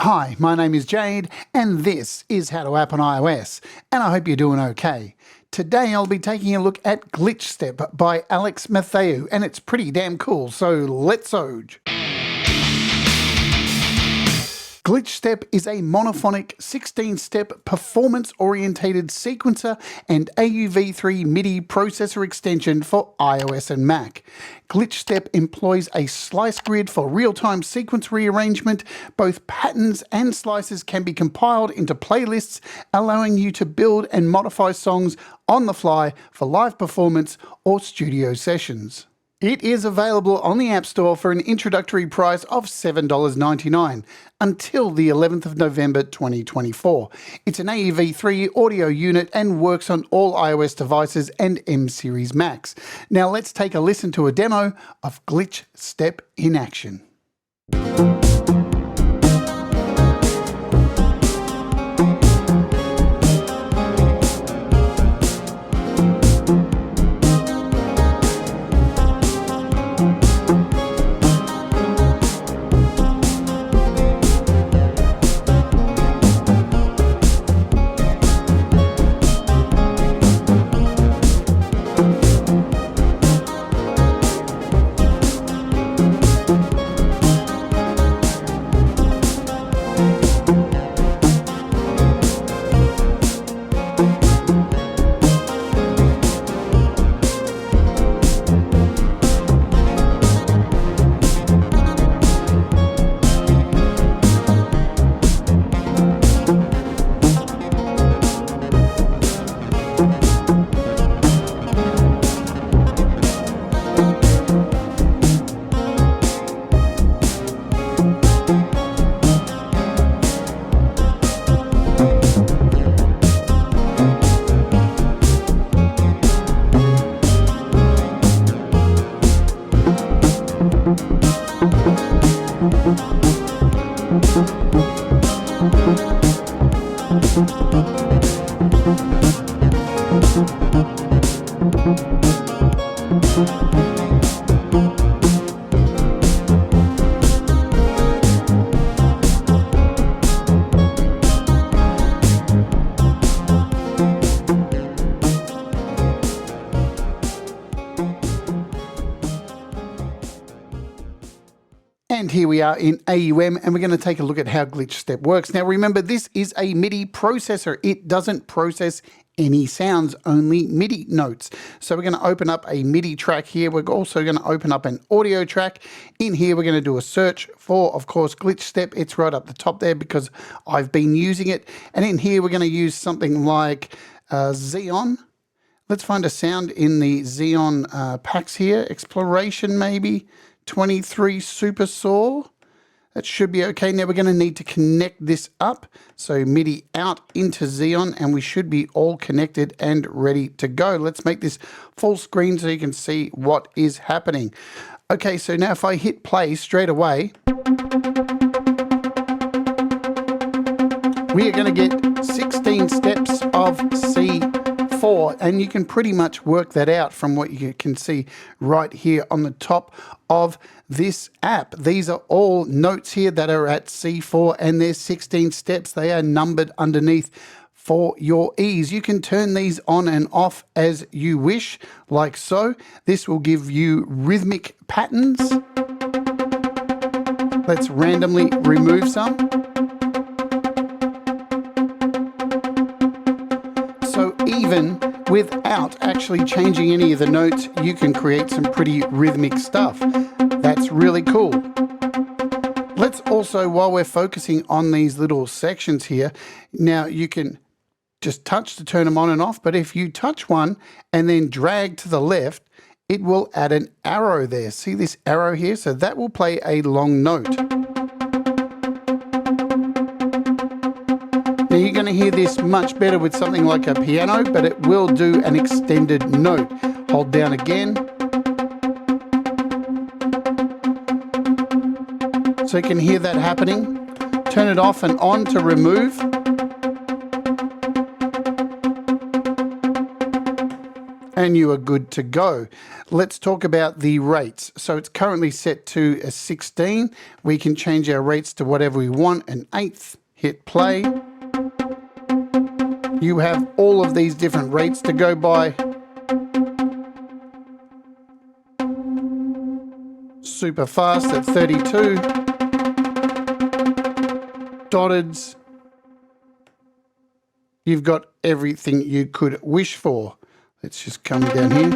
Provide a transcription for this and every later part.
Hi, my name is Jade, and this is How to App on iOS, and I hope you're doing okay. Today I'll be taking a look at GlitchStep by Matheu, and it's pretty damn cool, so let's oj. GlitchStep is a monophonic 16-step performance-orientated sequencer and AUV3 MIDI processor extension for iOS and Mac. GlitchStep employs a slice grid for real-time sequence rearrangement. Both patterns and slices can be compiled into playlists, allowing you to build and modify songs on the fly for live performance or studio sessions. It is available on the App Store for an introductory price of $7.99 until the 11th of November 2024. It's an AUV3 audio unit and works on all iOS devices and M-Series Macs. Now let's take a listen to a demo of GlitchStep in action. And here we are in AUM, and we're going to take a look at how GlitchStep works. Now remember, this is a MIDI processor. It doesn't process any sounds, only MIDI notes. So we're going to open up a MIDI track here. We're also going to open up an audio track. In here, we're going to do a search for, of course, GlitchStep. It's right up the top there because I've been using it. And in here, we're going to use something like Xeon. Let's find a sound in the Xeon packs here. Exploration, maybe. 23 Super Saw. That should be okay. Now we're going to need to connect this up. So MIDI out into Xeon, and we should be all connected and ready to go. Let's make this full screen so you can see what is happening. Okay, so now if I hit play straight away, we are going to get 16 steps of C4, and you can pretty much work that out from what you can see right here on the top of this app. These are all notes here that are at C4, and there's 16 steps. They are numbered underneath for your ease. You can turn these on and off as you wish, like so. This will give you rhythmic patterns. Let's randomly remove some. So even without actually changing any of the notes, you can create some pretty rhythmic stuff. That's really cool. Let's also, while we're focusing on these little sections here, now you can just touch to turn them on and off, but if you touch one and then drag to the left, it will add an arrow there. See this arrow here? So that will play a long note. Now you're going to hear this much better with something like a piano, but it will do an extended note. Hold down again. So you can hear that happening. Turn it off and on to remove. and you are good to go. Let's talk about the rates. So it's currently set to a 16. We can change our rates to whatever we want, an eighth. Hit play. You have all of these different rates to go by. Super fast at 32. Dotteds. You've got everything you could wish for. Let's just come down here.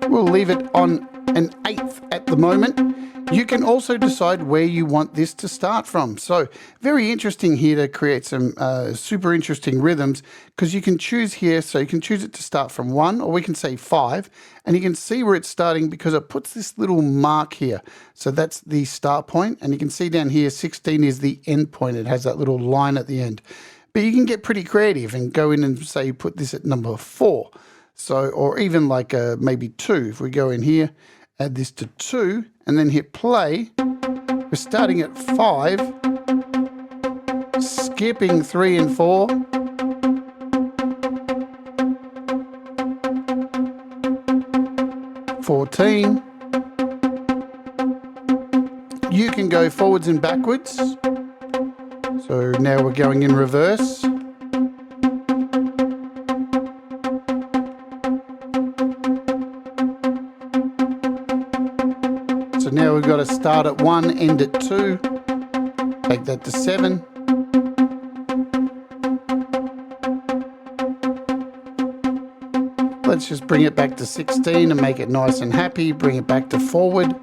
We'll leave it on an eighth at the moment. You can also decide where you want this to start from. So very interesting here to create some super interesting rhythms, because you can choose here. So you can choose it to start from 1, or we can say 5, and you can see where it's starting because it puts this little mark here. So that's the start point, and you can see down here 16 is the end point. It has that little line at the end. But you can get pretty creative and go in and say put this at number 4. So, or even like maybe 2. If we go in here, add this to 2, and then hit play, we're starting at 5, skipping 3 and 4, (14). You can go forwards and backwards. So now we're going in reverse. So now we've got to start at 1, end at 2. Take that to 7. Let's just bring it back to 16 and make it nice and happy. Bring it back to forward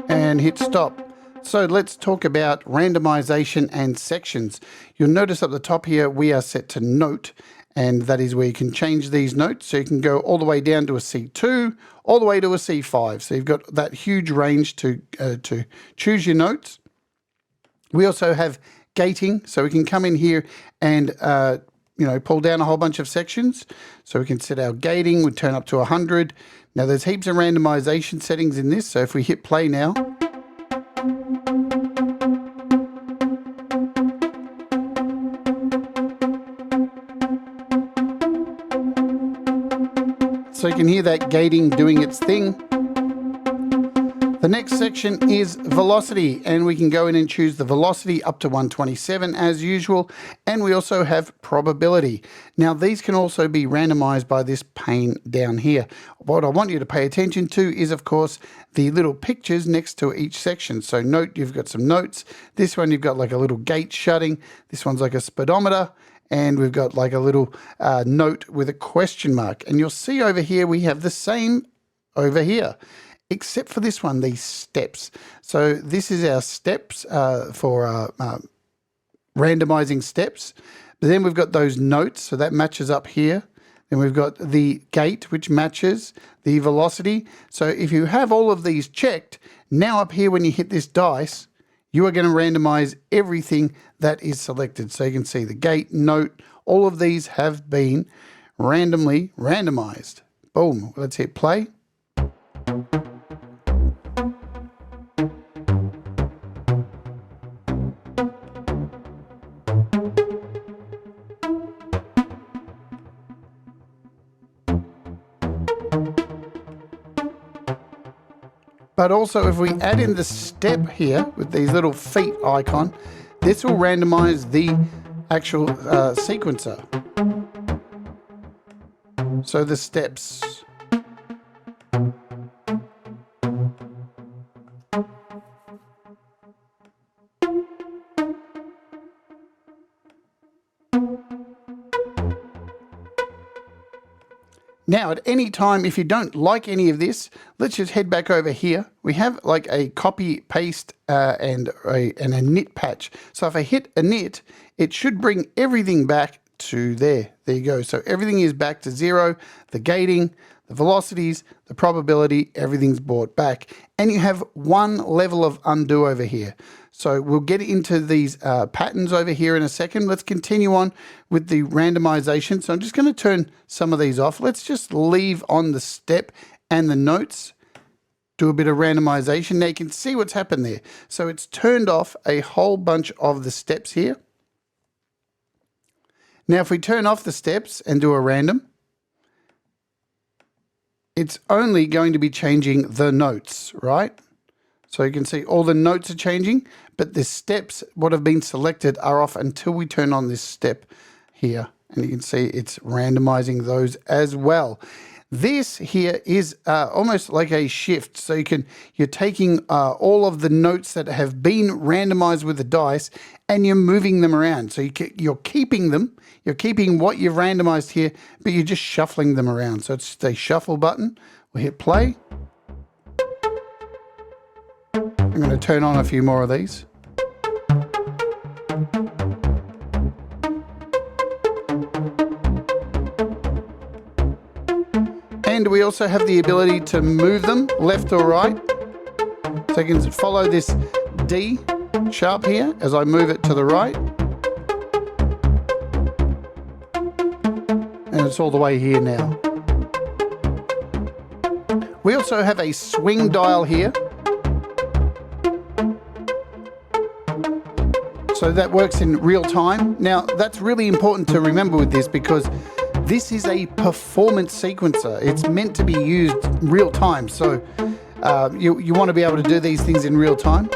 and hit stop. So let's talk about randomization and sections. You'll notice at the top here, we are set to note, and that is where you can change these notes. So you can go all the way down to a C2, all the way to a C5. So you've got that huge range to choose your notes. We also have gating, so we can come in here and pull down a whole bunch of sections. So we can set our gating, we turn up to 100. Now there's heaps of randomization settings in this. So if we hit play now, so you can hear that gating doing its thing. The next section is velocity, and we can go in and choose the velocity up to 127 as usual, and we also have probability. Now these can also be randomized by this pane down here. What I want you to pay attention to is, of course, the little pictures next to each section. So note, you've got some notes. This one you've got like a little gate shutting. This one's like a speedometer. And we've got like a little note with a question mark. And you'll see over here, we have the same over here, except for this one, these steps. So this is our steps for randomizing steps. But then we've got those notes, so that matches up here. Then we've got the gate, which matches the velocity. So if you have all of these checked, now up here when you hit this dice, you are going to randomize everything that is selected. So you can see the gate, note, all of these have been randomly randomized. Boom. Let's hit play. But also if we add in the step here with these little feet icon, this will randomize the actual sequencer. So the steps. Now, at any time, if you don't like any of this, let's just head back over here. We have like a copy, paste, and a knit patch. So if I hit a knit, it should bring everything back to there. There you go. So everything is back to 0. The gating, the velocities, the probability, everything's brought back. And you have one level of undo over here. So we'll get into these patterns over here in a second. Let's continue on with the randomization. So I'm just going to turn some of these off. Let's just leave on the step and the notes. Do a bit of randomization. Now you can see what's happened there. So it's turned off a whole bunch of the steps here. Now, if we turn off the steps and do a random, it's only going to be changing the notes, right? So you can see all the notes are changing, but the steps, what have been selected, are off until we turn on this step here. And you can see it's randomizing those as well. This here is almost like a shift. So you're taking all of the notes that have been randomized with the dice and you're moving them around. So you're keeping them. You're keeping what you've randomized here, but you're just shuffling them around. So it's a shuffle button. We'll hit play. I'm going to turn on a few more of these. And we also have the ability to move them left or right. So you can follow this D sharp here as I move it to the right. And it's all the way here now. We also have a swing dial here. So that works in real time. Now, that's really important to remember with this because this is a performance sequencer. It's meant to be used real time. So you want to be able to do these things in real time.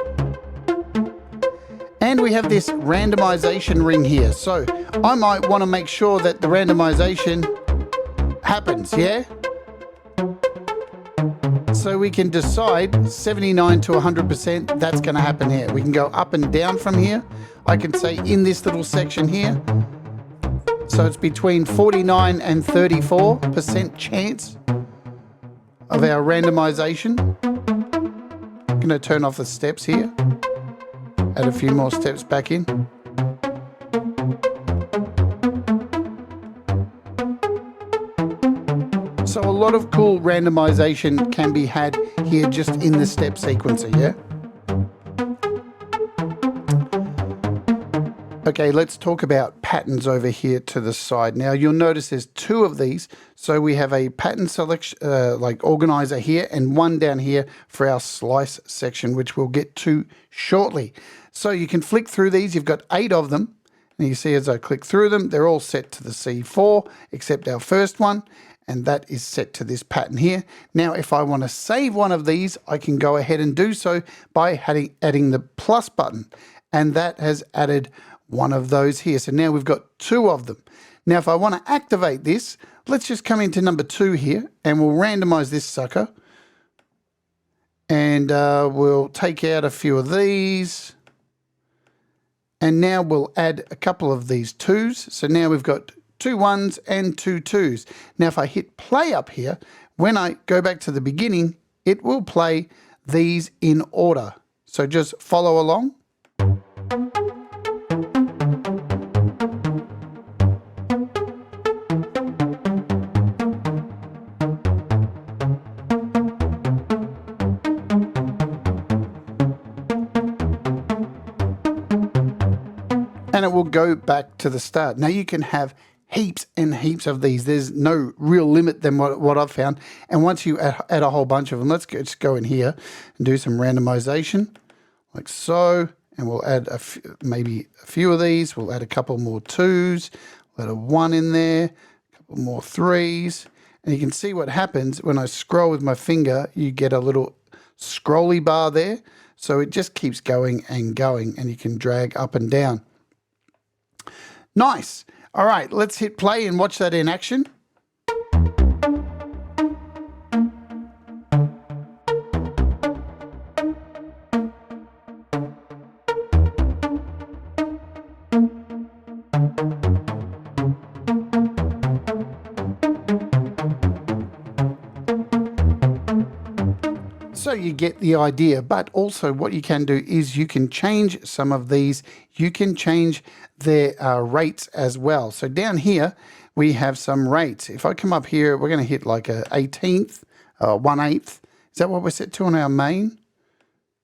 And we have this randomization ring here. So I might want to make sure that the randomization happens, yeah? So we can decide 79 to 100%, that's going to happen here. We can go up and down from here. I can say in this little section here. So it's between 49 and 34% chance of our randomization. I'm going to turn off the steps here. Add a few more steps back in. So a lot of cool randomization can be had here just in the step sequencer, yeah? Okay, let's talk about patterns over here to the side. Now you'll notice there's two of these. So we have a pattern selection, like organizer here, and one down here for our slice section, which we'll get to shortly. So you can flick through these. You've got 8 of them. And you see as I click through them, they're all set to the C4, except our first one. And that is set to this pattern here. Now, if I want to save one of these, I can go ahead and do so by adding the plus button. And that has added one of those here. So now we've got 2 of them. Now, if I want to activate this, let's just come into number 2 here and we'll randomize this sucker. And we'll take out a few of these. And now we'll add a couple of these 2s. So now we've got 2 1s and 2 2s. Now, if I hit play up here, when I go back to the beginning, it will play these in order. So just follow along. And it will go back to the start. Now you can have heaps and heaps of these. There's no real limit than what I've found. And once you add a whole bunch of them, let's just go in here and do some randomization like so. And we'll add maybe a few of these. We'll add a couple more 2s, we'll add a 1 in there, a couple more 3s. And you can see what happens when I scroll with my finger. You get a little scrolly bar there. So it just keeps going and going, and you can drag up and down. Nice. All right, let's hit play and watch that in action. So you get the idea, but also what you can do is you can change some of these. You can change their rates as well. So down here, we have some rates. If I come up here, we're going to hit like a 18th, 1/8. Is that what we're set to on our main?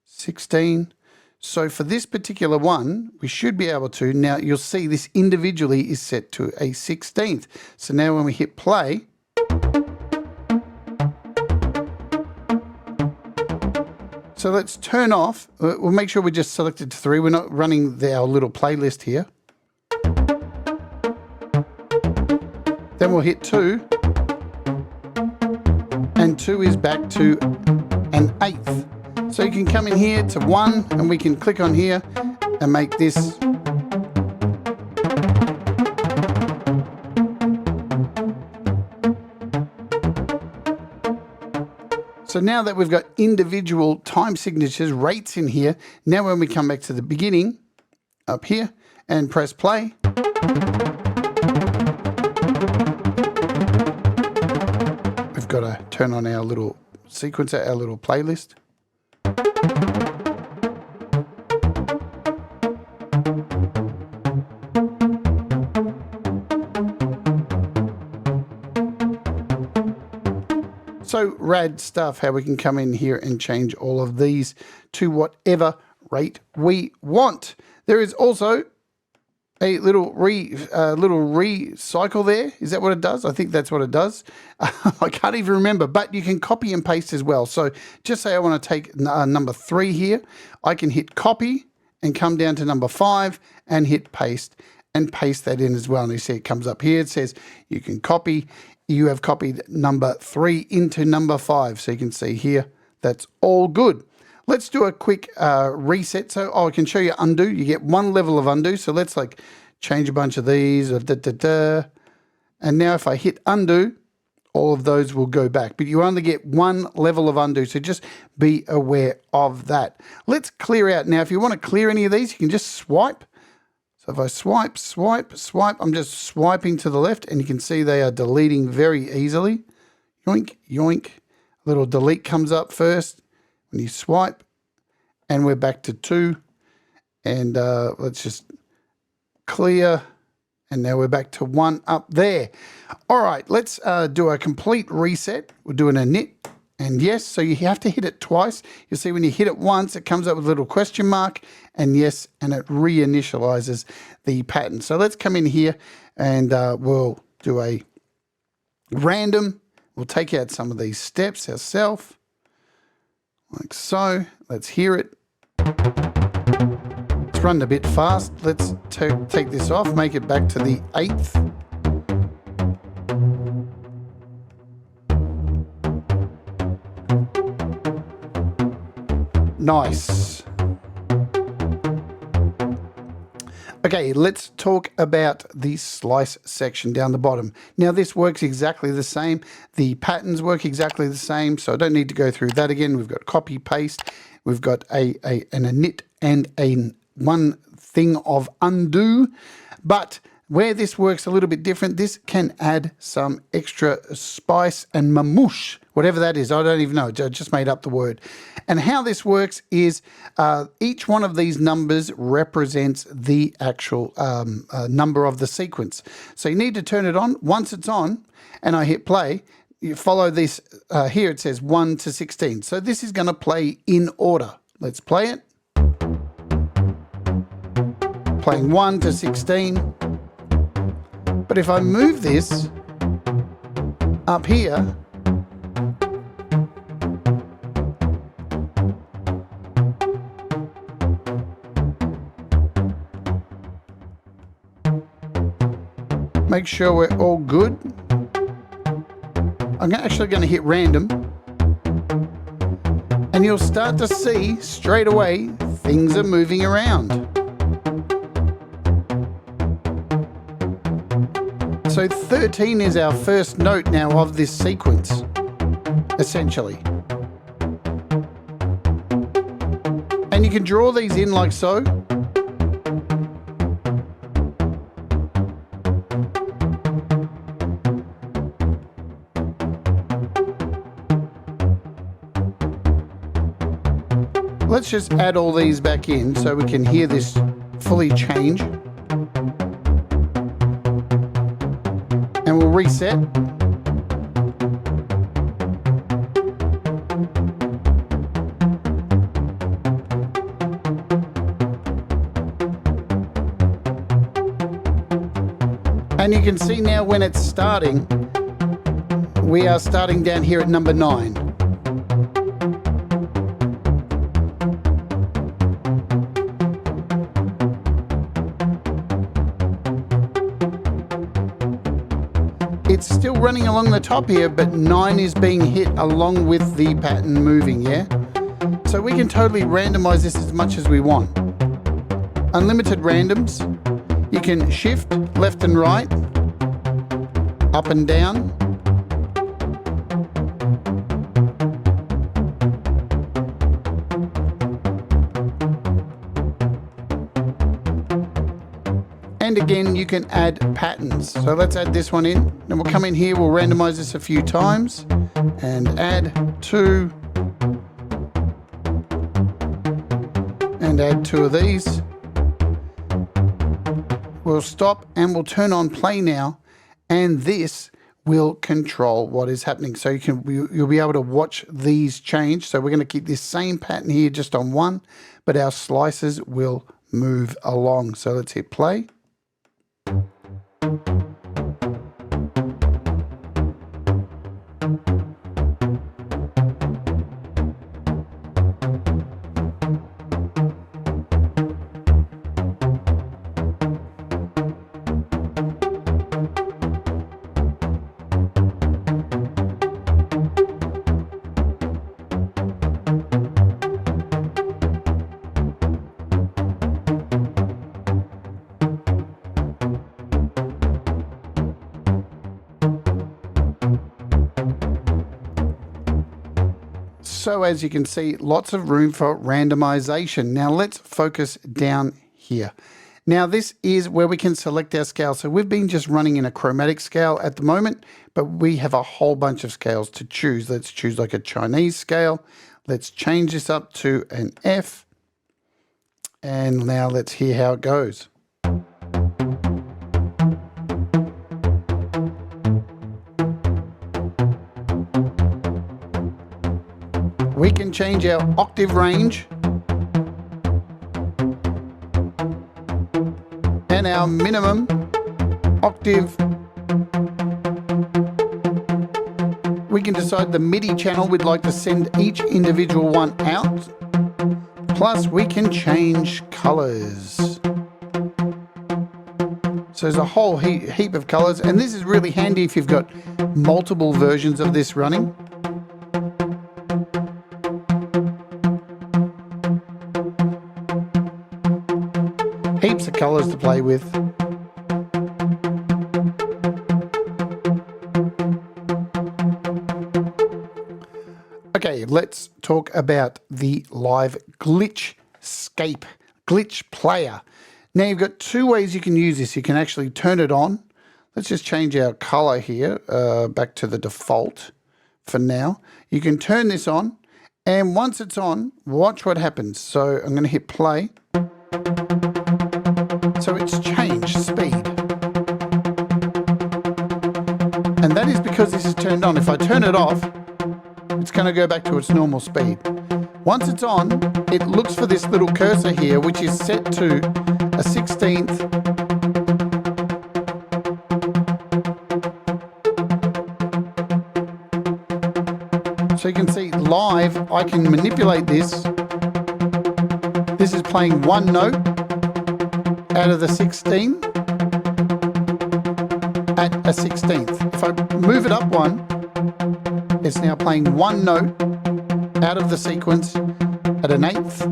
16. So for this particular one, we should be able to. Now you'll see this individually is set to a 16th. So now when we hit play, so let's turn off. We'll make sure we just selected 3. We're not running our little playlist here. Then we'll hit 2. And 2 is back to an 1/8. So you can come in here to 1 and we can click on here and make this. So now that we've got individual time signatures, rates in here, now when we come back to the beginning, up here, and press play, we've got to turn on our little sequencer, our little playlist. So rad stuff, how we can come in here and change all of these to whatever rate we want. There is also a little recycle there. Is that what it does? I think that's what it does. I can't even remember, but you can copy and paste as well. So just say I want to take number 3 here. I can hit copy and come down to number 5 and hit paste and paste that in as well. And you see it comes up here. It says you can copy. You have copied number 3 into number 5. So you can see here, that's all good. Let's do a quick reset. So I can show you undo. You get 1 level of undo. So let's like change a bunch of these. And now if I hit undo, all of those will go back. But you only get 1 level of undo. So just be aware of that. Let's clear out. Now, if you want to clear any of these, you can just swipe. So if I swipe, I'm just swiping to the left and you can see they are deleting very easily. Yoink, yoink. A little delete comes up first when you swipe and we're back to 2. And let's just clear. And now we're back to 1 up there. All right, let's do a complete reset. We're doing a knit. And yes, so you have to hit it twice. You'll see when you hit it once, it comes up with a little question mark. And yes, and it reinitializes the pattern. So let's come in here and we'll do a random. We'll take out some of these steps ourselves, like so. Let's hear it. It's run a bit fast. Let's take this off, make it back to the 1/8. Nice. Okay, let's talk about the slice section down the bottom. Now this works exactly the same. The patterns work exactly the same, so I don't need to go through that again. We've got copy, paste. We've got a knit and one thing of undo. But where this works a little bit different, this can add some extra spice and mamouche, whatever that is. I don't even know. I just made up the word. And how this works is each one of these numbers represents the actual number of the sequence. So you need to turn it on. Once it's on and I hit play, you follow this. Here it says 1 to 16. So this is going to play in order. Let's play it. Playing 1 to 16. But if I move this up here, make sure we're all good. I'm actually going to hit random. And you'll start to see straight away things are moving around. So 13 is our first note now of this sequence, essentially. And you can draw these in like so. Let's just add all these back in so we can hear this fully change. And we'll reset. And you can see now when it's starting, we are starting down here at number 9. it's still running along the top here, but 9 is being hit along with the pattern moving, yeah? So we can totally randomize this as much as we want. Unlimited randoms. You can shift left and right, up and down. And again, you can add patterns. So let's add this one in. Then we'll come in here, we'll randomize this a few times and add 2 and add 2 of these. We'll stop and we'll turn on play now, and this will control what is happening. So you'll be able to watch these change. So we're going to keep this same pattern here just on 1, but our slices will move along. So let's hit play. So as you can see, lots of room for randomization. Now let's focus down here. Now this is where we can select our scale. So we've been just running in a chromatic scale at the moment, but we have a whole bunch of scales to choose. Let's choose like a Chinese scale. Let's change this up to an F. And now let's hear how it goes. We can change our octave range and our minimum octave. We can decide the MIDI channel we'd like to send each individual one out. Plus we can change colors. So there's a whole heap of colors, and this is really handy if you've got multiple versions of this running. Heaps of colors to play with. Okay, let's talk about the live GlitchScape, glitch player. Now you've got 2 ways you can use this. You can actually turn it on. Let's just change our color here back to the default for now. You can turn this on, and once it's on, watch what happens. So I'm going to hit play. So it's changed speed. And that is because this is turned on. If I turn it off, it's going to go back to its normal speed. Once it's on, it looks for this little cursor here, which is set to a 16th. So you can see live, I can manipulate this. This is playing 1 note out of the 16 at a 16th. If I move it up 1, it's now playing 1 note out of the sequence at an 8th.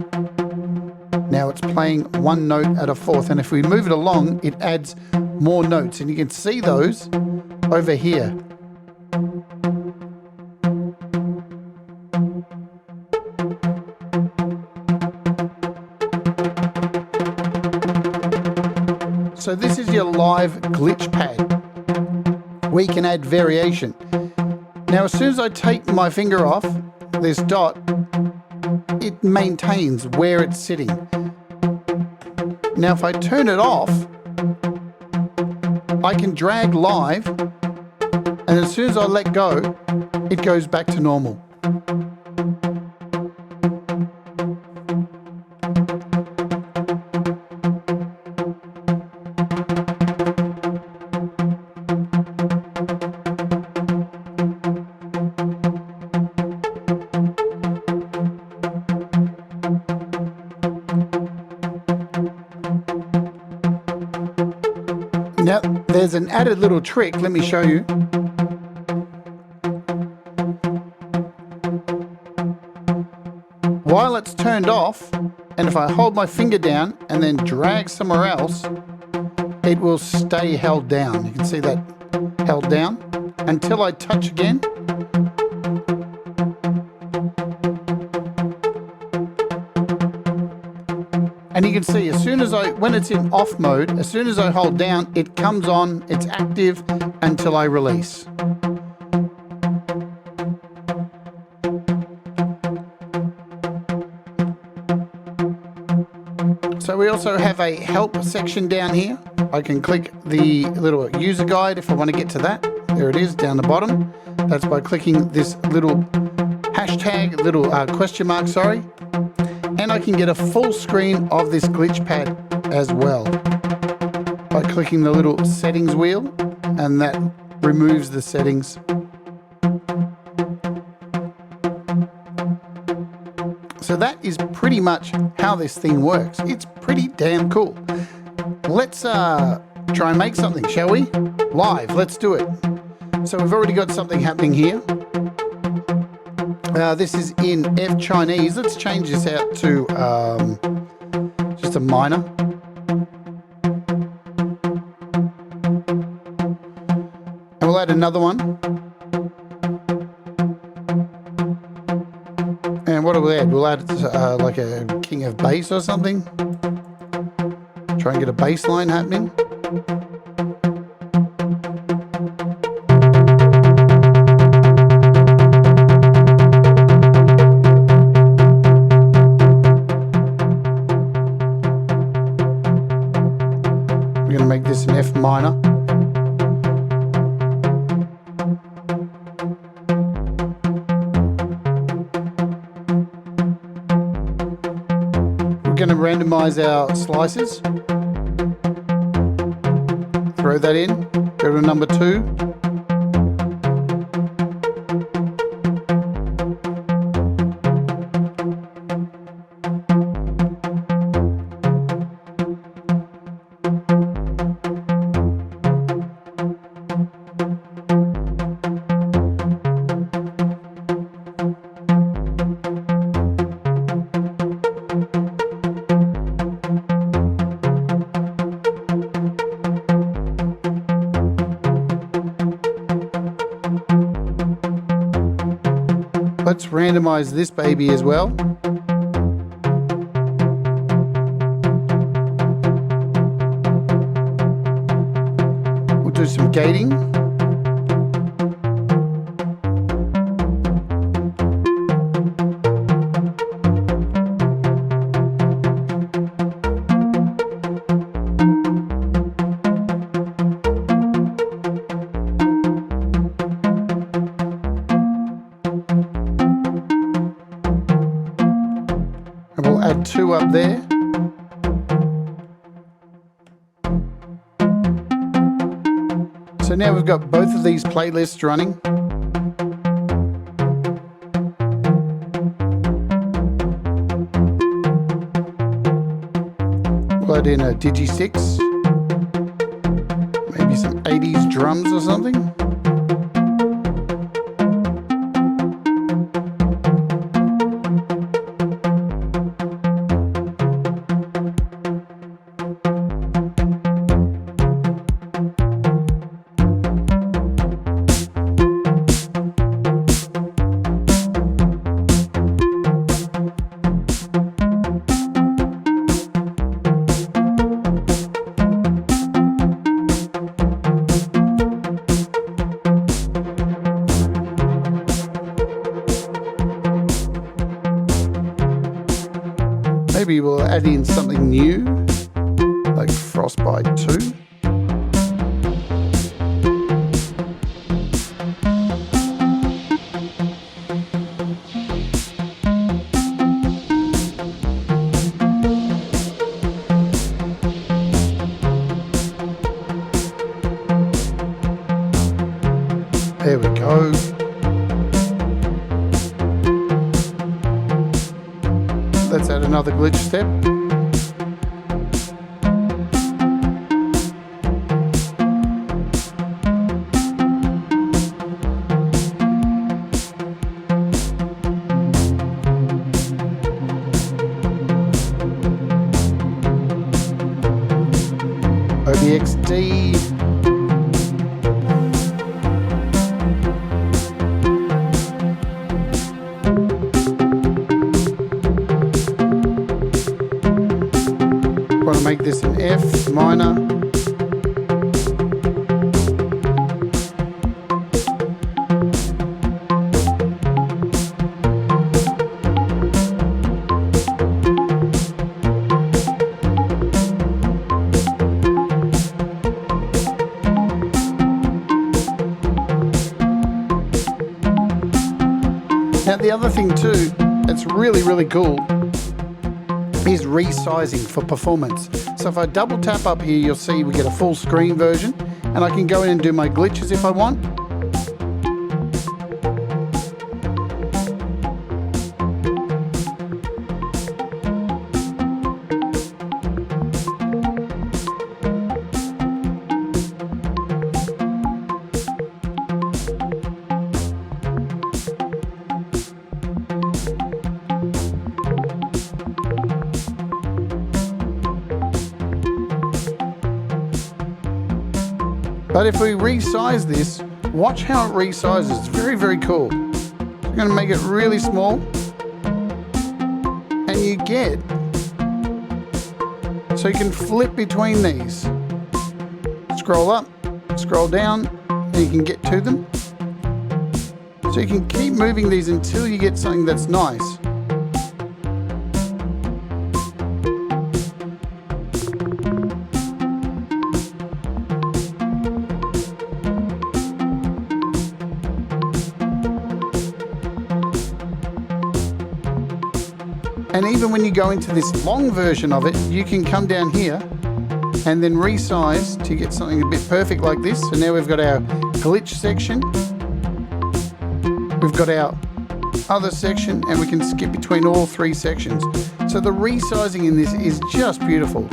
Now it's playing 1 note at a 4th. And if we move it along, it adds more notes. And you can see those over here. So this is your live glitch pad. We can add variation. Now as soon as I take my finger off this dot, it maintains where it's sitting. Now if I turn it off, I can drag live, and as soon as I let go, it goes back to normal. Now, there's an added little trick. Let me show you. While it's turned off, and if I hold my finger down and then drag somewhere else, it will stay held down. You can see that held down until I touch again. And you can see as soon as when it's in off mode, as soon as I hold down, it comes on, it's active until I release. So we also have a help section down here. I can click the little user guide if I want to get to that. There it is down the bottom. That's by clicking this little hashtag, little question mark, sorry. And I can get a full screen of this glitch pad as well by clicking the little settings wheel, and that removes the settings. So that is pretty much how this thing works. It's pretty damn cool. Let's try and make something, shall we? Live, let's do it. So we've already got something happening here. This is in F Chinese. Let's change this out to just a minor. And we'll add another one. And what do we add? We'll add like a king of bass or something. Try and get a bass line happening. We're going to make this an F minor. We're going to randomize our slices. Throw that in. Go to number 2. Let's randomize this baby as well. We'll do some gating. Add 2 up there. So now we've got both of these playlists running. We'll add in a Digi6, maybe some 80s drums or something. Maybe we'll add in something new, like Frostbite 2. There we go. Let's add another glitch step. Adobe XD. Want to make this an F minor. Now the other thing too that's really, really cool is resizing for performance. So if I double tap up here, you'll see we get a full screen version, and I can go in and do my glitches if I want. But if we resize this, watch how it resizes. It's very, very cool. I'm going to make it really small. And you get, so you can flip between these. Scroll up, scroll down, and you can get to them. So you can keep moving these until you get something that's nice. And even when you go into this long version of it, you can come down here and then resize to get something a bit perfect like this. So now we've got our glitch section, we've got our other section, and we can skip between all three sections. So the resizing in this is just beautiful.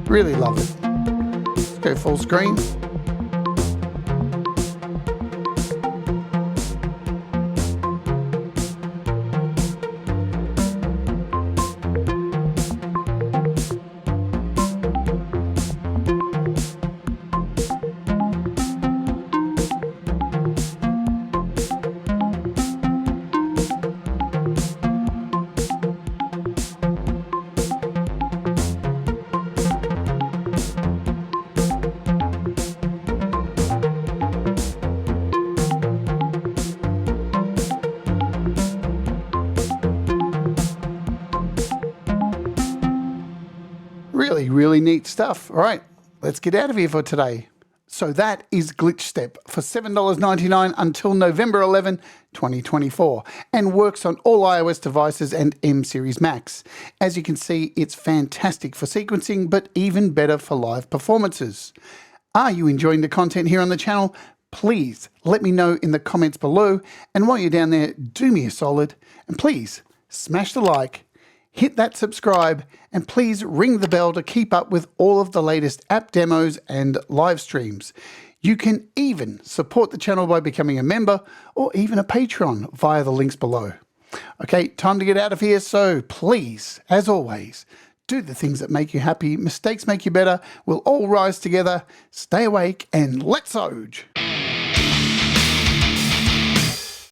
Really love it. Let's go full screen. Really, really neat stuff. All right, let's get out of here for today. So that is GlitchStep for $7.99 until November 11, 2024, and works on all iOS devices and M Series Macs. As you can see, it's fantastic for sequencing, but even better for live performances. Are you enjoying the content here on the channel? Please let me know in the comments below. And while you're down there, do me a solid and please smash the like, hit that subscribe, and please ring the bell to keep up with all of the latest app demos and live streams. You can even support the channel by becoming a member or even a patron via the links below. Okay, time to get out of here. So please, as always, do the things that make you happy. Mistakes make you better. We'll all rise together. Stay awake and let's Oj.